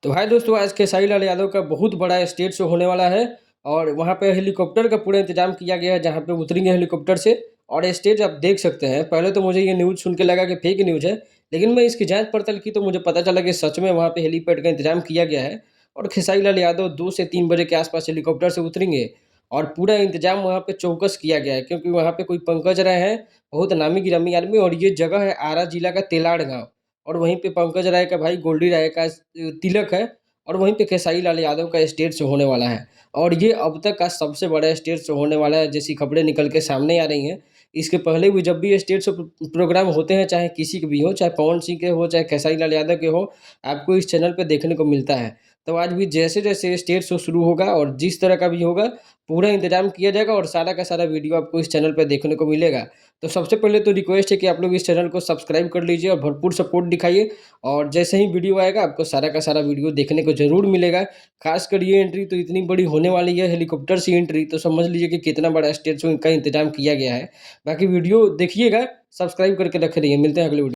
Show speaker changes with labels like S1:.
S1: तो हाय दोस्तों, आज खेसारी लाल यादव का बहुत बड़ा स्टेज शो होने वाला है और वहाँ पे हेलीकॉप्टर का पूरा इंतजाम किया गया है, जहाँ पे उतरेंगे हेलीकॉप्टर से। और ये स्टेज आप देख सकते हैं। पहले तो मुझे ये न्यूज़ सुन के लगा कि फेक न्यूज़ है, लेकिन मैं इसकी जांच पड़ताल की तो मुझे पता चला कि सच में वहाँ पे हेलीपैड का इंतजाम किया गया है। और खेसारी लाल यादव 2 से 3 बजे के आसपास हेलीकॉप्टर से उतरेंगे और पूरा इंतजाम वहाँ पे चौकस किया गया है, क्योंकि वहाँ पे कोई पंकज राय हैं, बहुत नामी-गिरामी आदमी। और ये जगह है आरा जिला का तेलाड़ गाँव। और वहीं पे पंकज राय का भाई गोल्डी राय का तिलक है। और वहीं पे खेसारी लाल यादव का स्टेज शो होने वाला है। और ये अब तक का सबसे बड़ा स्टेज शो होने वाला है, जैसी खबरें निकल के सामने आ रही हैं। इसके पहले भी जब भी स्टेज शो प्रोग्राम होते हैं, चाहे किसी के भी हो, चाहे पवन सिंह के हो, चाहे खेसारी लाल यादव के हो, आपको इस चैनल पे देखने को मिलता है। तो आज भी जैसे-जैसे स्टेज शो शुरू होगा और जिस तरह का भी होगा, पूरा इंतज़ाम किया जाएगा और सारा का सारा वीडियो आपको इस चैनल पे देखने को मिलेगा। तो सबसे पहले तो रिक्वेस्ट है कि आप लोग इस चैनल को सब्सक्राइब कर लीजिए और भरपूर सपोर्ट दिखाइए। और जैसे ही वीडियो आएगा, आपको सारा का सारा वीडियो देखने को ज़रूर मिलेगा। ख़ासकर ये एंट्री तो इतनी बड़ी होने वाली है, हेलीकॉप्टर से एंट्री, तो समझ लीजिए कि कितना बड़ा स्टेज शो का इंतज़ाम किया गया है। बाकी वीडियो देखिएगा, सब्सक्राइब करके रखे रहिए। मिलते हैं अगले वीडियो